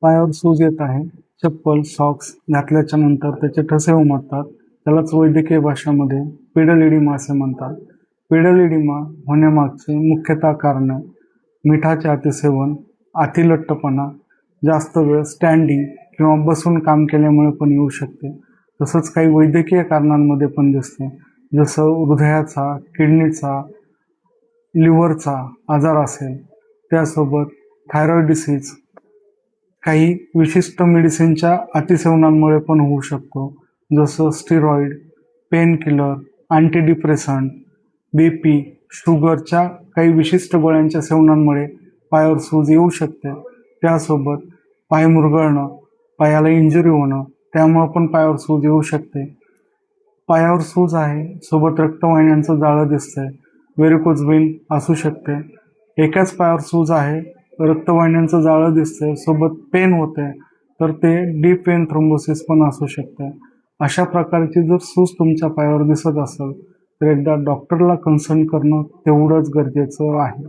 पायावर सूज येत आहे, चप्पल सॉक्स घातल्याच्या नंतर त्याचे ठसे उमटतात, त्यालाच वैद्यकीय भाषेमध्ये पेडल इडिमा असे म्हणतात. पेडल इडिमा होण्यामागचे मुख्यतः कारण मिठाचे अतिसेवन, अतिलठ्ठपणा, जास्त वेळ स्टँडिंग किंवा बसून काम केल्यामुळे पण येऊ शकते. तसंच काही वैद्यकीय कारणांमध्ये पण दिसते, जसं हृदयाचा, किडनीचा, लिव्हरचा आजार असेल, त्यासोबत थायरॉइड डिसीज, काही विशिष्ट मेडिसिनच्या अतिसेवनामुळे पण होऊ शकतो, जसं स्टिरॉइड, पेन किलर, अँटीडिप्रेसंट, बीपी, शुगरच्या काही विशिष्ट गोळ्यांच्या सेवनामुळे पायावर सूज येऊ शकते. त्यासोबत पाय मुरगळणं, पायाला इंजुरी होणं, त्यामुळे पण पायावर सूज येऊ शकते. पायावर सूज आहे सोबत रक्तवाहिन्यांचं जाळं दिसतंय, व्हेरिकोज वेन असू शकते. एकाच पायावर सूज आहे, रक्तवाहिन्यांचं जाळं दिसतंय, सोबत पेन होते, तर ते डीप वेन थ्रोम्बोसिस पण असू शकते. अशा प्रकारची जर सूज तुमच्या पायावर दिसत असेल तर एकदा डॉक्टरला कन्सल्ट करणं तेवढंच गरजेचं आहे.